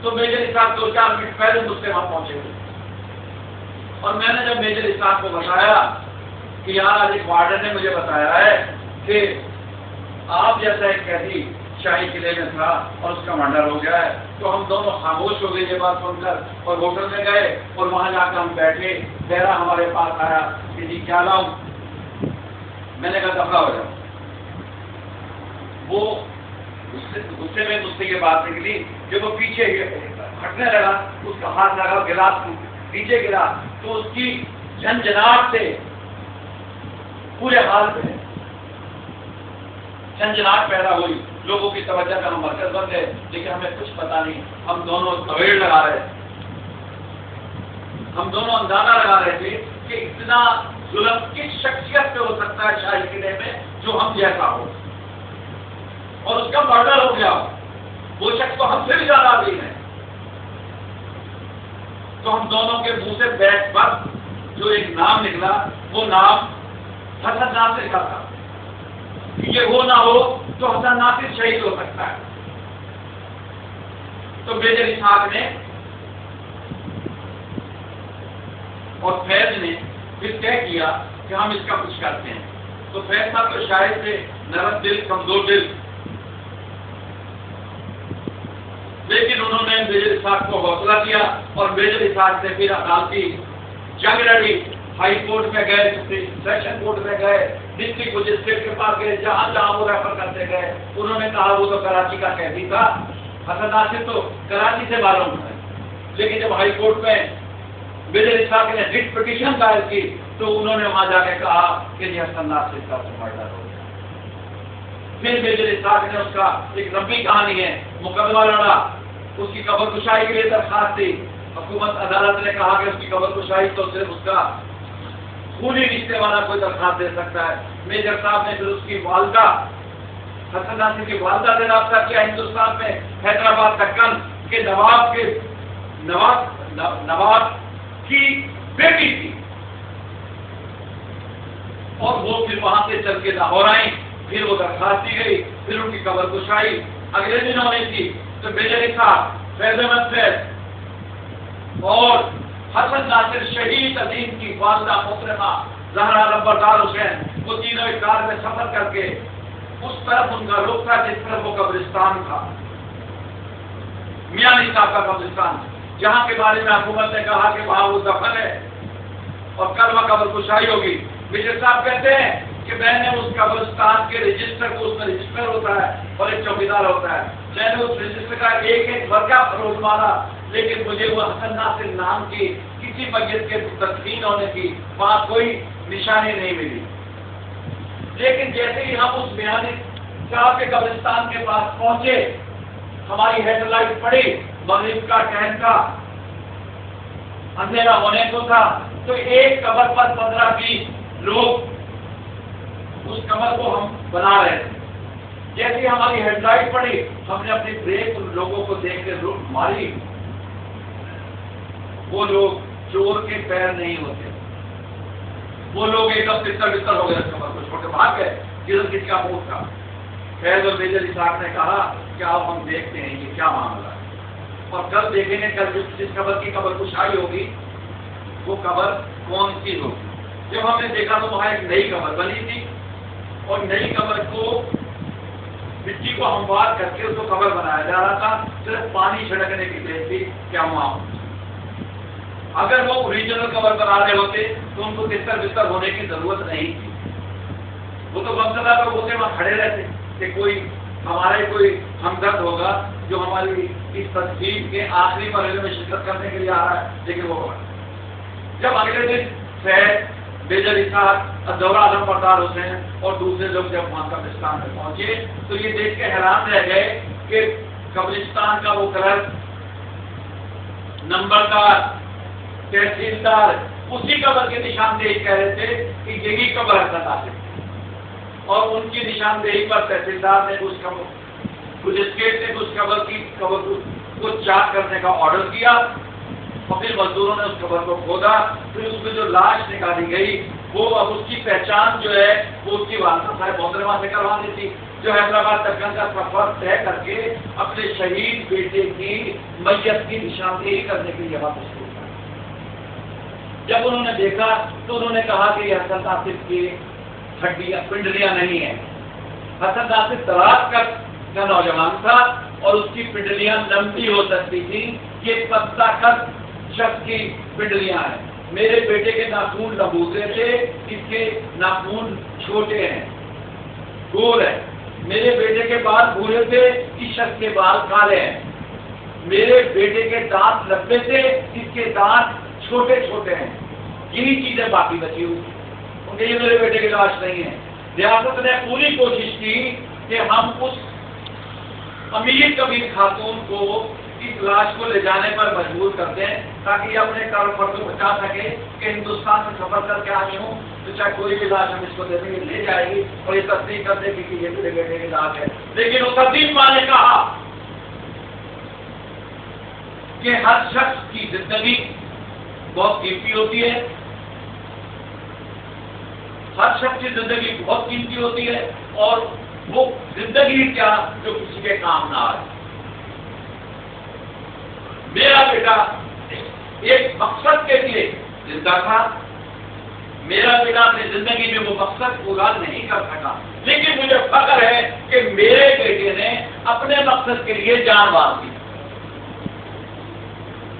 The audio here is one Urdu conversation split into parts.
تو میجر اسحاق 2-4 منٹ پہلے مجھ سے وہاں پہنچے ہوئے، اور میں نے جب میجر اسحاق کو بتایا کہ یار آج ایک وارڈن نے مجھے بتایا ہے کہ آپ جیسا ایک قیدی شاہی قلعے میں تھا اور اس کا مرڈر ہو گیا ہے، تو ہم دونوں خاموش ہو گئے یہ بات سن کر، اور ہوٹل میں گئے اور وہاں جا کر ہم بیٹھے، بیرا ہمارے پاس آیا کہ جی کیا لاؤں؟ میں نے کہا دفعہ ہو جاؤ۔ وہ غصے میں مجھ سے یہ بات نکلی کہ وہ پیچھے ہٹنے لگا، اس کا ہاتھ لگا گلاس پیچھے گرا، تو اس کی جھنجھناہٹ سے پورے حال میں جھنجھناہٹ پیدا ہوئی، لوگوں کی توجہ کا ہم مرکز بن گئے، لیکن ہمیں کچھ پتا نہیں، ہم دونوں دویڑ لگا رہے تھے، ہم دونوں اندازہ لگا رہے تھے کہ اتنا ظلم کس شخصیت پہ ہو سکتا ہے شاہی قلعے میں جو ہم جیسا ہو، اور اس کا مرڈر ہو گیا، وہ شخص تو ہم سے بھی زیادہ عظیم ہے۔ تو ہم دونوں کے منہ سے بیٹھ پر جو ایک نام نکلا، وہ نام حسن ناصر کا تھا، یہ وہ نہ ہو تو حسن ناصر شہید ہو سکتا ہے۔ تو میجر اسحاق نے اور فیض نے پھر طے کیا کہ ہم اس کا کچھ کرتے ہیں۔ تو فیض صاحب تو شاید سے نرم دل، کمزور دل، لیکن انہوں نے میجر اسحاق کو حوصلہ دیا اور میجر اسحاق سے پھر عدالتی جنگ لڑی، ہائی کورٹ میں گئے، سیشن کورٹ میں گئے، ڈسٹرکٹ مجسٹریٹ کے پاس گئے، جہاں جہاں وہ ریفر کرتے گئے، انہوں نے کہا وہ تو کراچی کا قیدی تھا، حسن ناصر تو کراچی سے معلوم ہے۔ لیکن جب ہائی کورٹ میں میجر اسحاق نے ریٹ پٹیشن دائر کی تو انہوں نے وہاں جا کے کہا کہ یہ حسن ناصر کا مرڈر ہو گیا۔ پھر میجر اسحاق نے اس کا ایک لمبی کہانی ہے، مقدمہ لڑا، اس کی قبر کشائی کے لیے درخواست دی، حکومت عدالت نے کہا کہ اس کی قبر کشائی تو صرف اس کا خونی رشتے والا کوئی درخواست دے سکتا ہے۔ میجر صاحب نے پھر اس کی والدہ، حسن ناصر کی والدہ سے رابطہ کیا ہندوستان میں، حیدرآباد دکن کے نواب کی بیٹی تھی، اور وہ پھر وہاں سے چل کے لاہور آئی، پھر وہ درخواست دی گئی، پھر ان کی قبر کشائی اگلے دن ہونی تھی۔ تو میجر اسحاق، فیض احمد فیض اور حسن ناصر شہید عظیم کی والدہ محترمہ زہرا نمبردار حسین، وہ تینوں ایک کار میں سفر کر کے اس طرف ان کا رخ تھا جس طرف وہ قبرستان تھا، میاں علی صاحب کا قبرستان، جہاں کے بارے میں حکومت نے کہا کہ وہاں وہ دفن ہے اور کل وہ قبر کشائی ہوگی۔ میجر صاحب کہتے ہیں کہ میں نے اس قبرستان کے رجسٹر کو، اس میں رجسٹر ہوتا ہے اور ایک چوکیدار ہوتا ہے، میں نے اس رجسٹر کا ایک ایک ورقہ فروغ مارا، لیکن مجھے وہ حسن ناصر نام کی کسی میت کے تدفین ہونے کی وہاں کوئی نشانی نہیں ملی۔ لیکن جیسے ہی ہم اس میانی صاحب کے قبرستان کے پاس پہنچے، ہماری ہیڈ لائٹ پڑی، مغرب کا ٹائم تھا، اندھیرا ہونے کو تھا، تو ایک قبر پر 15-20 لوگ اس قبر کو ہم بنا رہے تھے۔ جیسے ہی ہماری ہیڈ لائٹ پڑی، ہم نے اپنی بریک ان لوگوں کو دیکھ کے ماری۔ وہ لوگ چور کے پیر نہیں ہوتے، وہ لوگ ایک دم بستر ہو گئے، اس قبر کو چھوڑ کے بھاگ گئے، جدھر کسی کا منہ تھا۔ فیض اور میجر اسحاق نے کہا کہ آپ ہم دیکھتے ہیں یہ کیا معاملہ ہے، اور کل دیکھیں گے، کل جس قبر کی قبر کشائی ہوگی وہ قبر کون سی ہوگی۔ جب ہم نے دیکھا تو وہاں ایک نئی قبر بنی تھی، اور نئی قبر کو مٹی کو ہموار کر کے اس کو قبر بنایا جا رہا تھا، صرف پانی چھڑکنے کی دیر تھی۔ کیا وہاں اگر وہ اوریجنل قبر بنا رہے ہوتے تو ان کو بستر ہونے کی ضرورت نہیں تھی، وہ تو بمسلہ تو ہوتے وہاں کھڑے رہتے کہ کوئی ہمارے کوئی ہمدرد ہوگا جو ہماری اس تدفین کے آخری مرحلے میں شرکت کرنے کے لیے آ رہا ہے، لیکن وہ جب اگلے دن فیض، میجر اسحاق، زہرا نمبردار حسین اور دوسرے لوگ جب وہاں قبرستان میں پہنچے تو یہ دیکھ کے حیران رہ گئے کہ قبرستان کا وہ کلر، نمبردار، تحصیلدار اسی قبر کے نشاندہی کہہ رہے تھے کہ یہی قبر حسن ناصر ہے، اور ان کی نشاندہی پر تحصیلدار نے اس قبر مجسٹریٹ نے اس قبر کو چاک کرنے کا آرڈر کیا، اور پھر مزدوروں نے اس قبر کو کھودا، پھر اس میں جو لاش نکالی گئی وہ اب اس کی پہچان جو ہے وہ اس کی والدہ صاحب محترمہ سے کروانی تھی، جو حیدرآباد تک کا سفر طے کر کے اپنے شہید بیٹے کی میت کی نشاندہی کرنے کے لیے وہاں مشہور تھا۔ جب انہوں نے دیکھا تو انہوں نے کہا کہ یہ حسن ناصر کی ہڈیاں پنڈلیاں نہیں ہیں۔ حسن ناصر دراز کا نوجوان تھا اور اس کی پنڈلیاں لمبی ہو سکتی تھی، یہ پتہ کس شخص کی پنڈلیاں ہیں۔ میرے بیٹے کے ناخون لبوسے تھے، اس کے ناخون چھوٹے ہیں، گول ہیں۔ میرے بیٹے کے بال بھورے تھے، اس شخص کے بال کالے ہیں۔ میرے بیٹے کے دانت لمبے تھے، اس کے دانت چھوٹے چھوٹے ہیں۔ یہی چیزیں باقی بچی ہوئی، کیونکہ یہ میرے بیٹے کی لاش نہیں ہے۔ ریاست نے پوری کوشش کی کہ ہم اس امیر کبیر خاتون کو اس لاش کو لے جانے پر مجبور کر دیں تاکہ یہ اپنے کاروبار کو بچا سکے کہ ہندوستان سے سفر کر کے آئی ہوں تو چاہے کوئی بھی لاش ہم اس کو دے دیں گے، لے جائے گی اور یہ تصدیق کر دے گی کہ یہ میرے بیٹے کی لاش ہے۔ لیکن اس عظیم ماں نے کہا کہ ہر شخص کی زندگی بہت قیمتی ہوتی ہے، ہر شخص کی زندگی بہت قیمتی ہوتی ہے، اور وہ زندگی کیا جو کسی کے کام نہ آئے۔ میرا بیٹا ایک مقصد کے لیے زندہ تھا، میرا بیٹا اپنی زندگی میں وہ مقصد پورا نہیں کر سکا، لیکن مجھے فخر ہے کہ میرے بیٹے نے اپنے مقصد کے لیے جان مار دی۔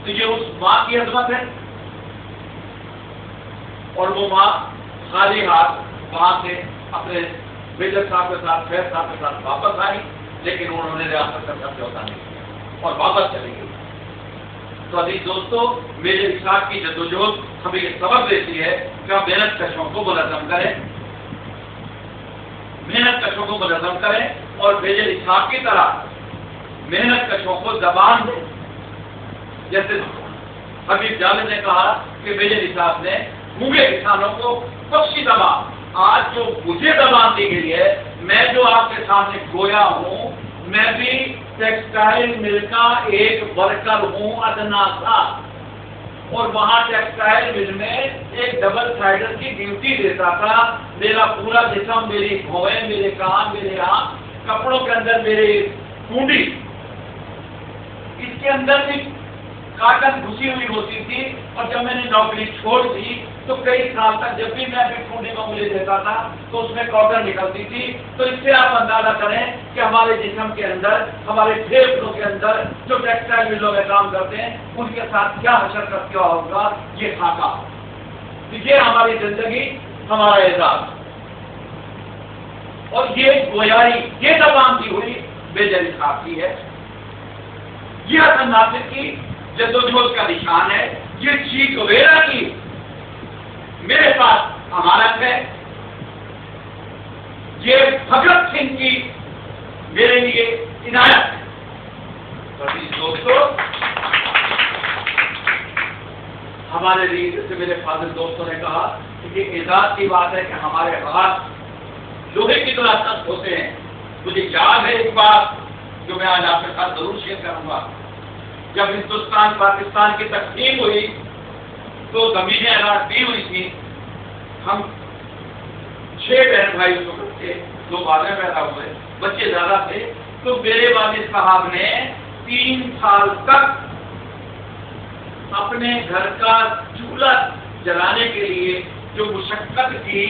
تو یہ اس ماں کی عظمت ہے، اور وہ ماں خالی ہاتھ وہاں سے اپنے میجر صاحب کے ساتھ فیض صاحب کے ساتھ واپس آئی، لیکن انہوں نے ریاست کا سمجھوتا نہیں کیا اور واپس چلی گئی۔ تو عزیز دوستو، میجر اسحاق کی جدوجہد ہمیں یہ سبق دیتی ہے کہ ہم محنت کشوں کو منظم کریں، محنت کشوں کو منظم کریں، اور میجر اسحاق کی طرح محنت کشوں کو زبان دیں۔ جیسے حبیب جاوید نے کہا کہ میجر اسحاق نے گونگے کسانوں کو بخشی زبان۔ آج جو مجھے زبان دی گئی ہے، میں جو آپ کے سامنے گویا ہوں، میں بھی ٹیکسٹائل مل کا ایک ورکر ہوں ادنا سا، اور وہاں ٹیکسٹائل مل میں ایک ڈبل سائڈر کی ڈیوٹی دیتا تھا۔ میرا پورا جسم، میری بھویں، میرے کان، میرے آنکھ، کپڑوں کے اندر میری کنڈی، اس کے اندر بھی کاٹن گھسی ہوئی ہوتی تھی، اور جب میں نے نوکری چھوڑ دی تو کئی سال تک جب بھی میں اپنی کنڈی کو مجھے دیتا تھا تو اس میں کاٹن نکلتی تھی۔ تو اس سے آپ اندازہ کریں کہ ہمارے جسم کے اندر، ہمارے پھیپھڑوں کے اندر جو ٹیکسٹائل ملوں میں کام کرتے ہیں ان کے ساتھ کیا حشر کیا ہوگا یہ خاکہ۔ یہ ہماری زندگی، ہمارا اعزاز، اور یہ گویائی، یہ زبان دی ہوئی میجر اسحاق کی ہے، یہ حسن ناصر کی جدوجہد کا نشان ہے، یہ چی گویرا کی میرے پاس امانت ہے، یہ بھگت سنگھ کی میرے لیے عنایت ہے۔ دوستو، ہمارے لیے جیسے میرے فاضل دوستوں نے کہا کہ یہ اعزاز کی بات ہے کہ ہمارے ہاتھ لوہے کی طرح سخت ہوتے ہیں۔ مجھے یاد ہے ایک بات جو میں آج آپ کے ساتھ ضرور شیئر کروں گا۔ جب ہندوستان پاکستان کی تقسیم ہوئی تو زمینیں الاٹ دی ہوئی تھی، ہم 6 بہن بھائی اس وقت تھے، 2 بعد میں پیدا ہوئے، بچے زیادہ تھے، تو میرے والد صاحب نے 3 سال تک اپنے گھر کا چولہا جلانے کے لیے جو مشقت کی،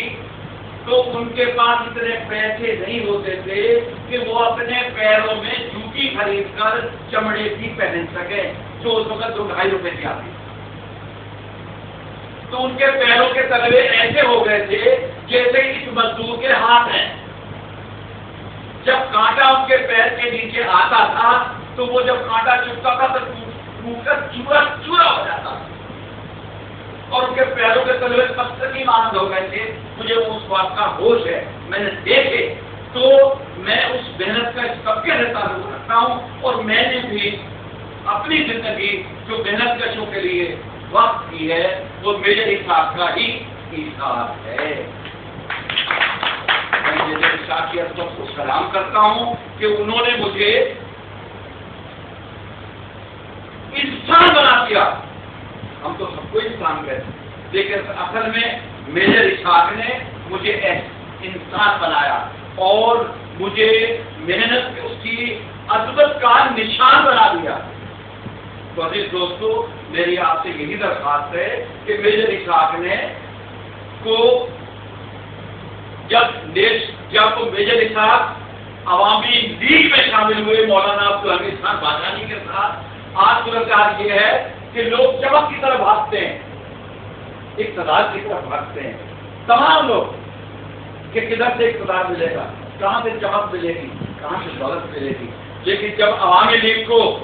تو ان کے پاس اتنے پیسے نہیں ہوتے تھے کہ وہ اپنے پیروں میں جوتی خرید کر چمڑے کی پہن سکے، جو اس وقت 2-2.5 روپے کی آتی۔ تو ان کے پیروں کے تلوے ایسے ہو گئے تھے جیسے اس مزدور کے ہاتھ ہیں۔ جب کانٹا ان کے پیر کے نیچے آتا تھا تو وہ جب کانٹا چپتا تھا تو ٹوٹ کر چورا چورا ہو جاتا تھا، اور ان کے پیروں کے تلوے پتھر کی مانند ہو گئے تھے۔ مجھے اس بات کا ہوش ہے، میں نے دیکھے، تو میں اس محنت کا اس طبقے سے تعلق رکھتا ہوں، اور میں نے بھی اپنی زندگی جو محنت کشوں کے لیے وقت کی ہے وہ میجر اسحاق کا ہی ایثار ہے۔ میں میجر اسحاق کی عظمت کو سلام کرتا ہوں کہ انہوں نے مجھے انسان بنا دیا۔ ہم تو سب کو انسان کہتے ہیں، لیکن اصل میں میجر اسحاق نے مجھے انسان بنایا اور مجھے محنت اس کی عظمت کا نشان بنا دیا۔ تو عزیز دوستو، میری آپ سے یہی درخواست ہے کہ میجر اسحاق نے کو جب میجر اسحاق عوامی لیگ میں شامل ہوئے مولانا عبدالحمید خان بادشاہی کے ساتھ، آج صورتحال یہ ہے کہ لوگ چمک کی طرف بھاگتے ہیں، اقتدار کی طرف بھاگتے ہیں، تمام لوگ کہ کدھر سے اقتدار ملے گا، کہاں سے چمک ملے گی، کہاں سے دولت ملے گی۔ لیکن جب عوامی لیگ کو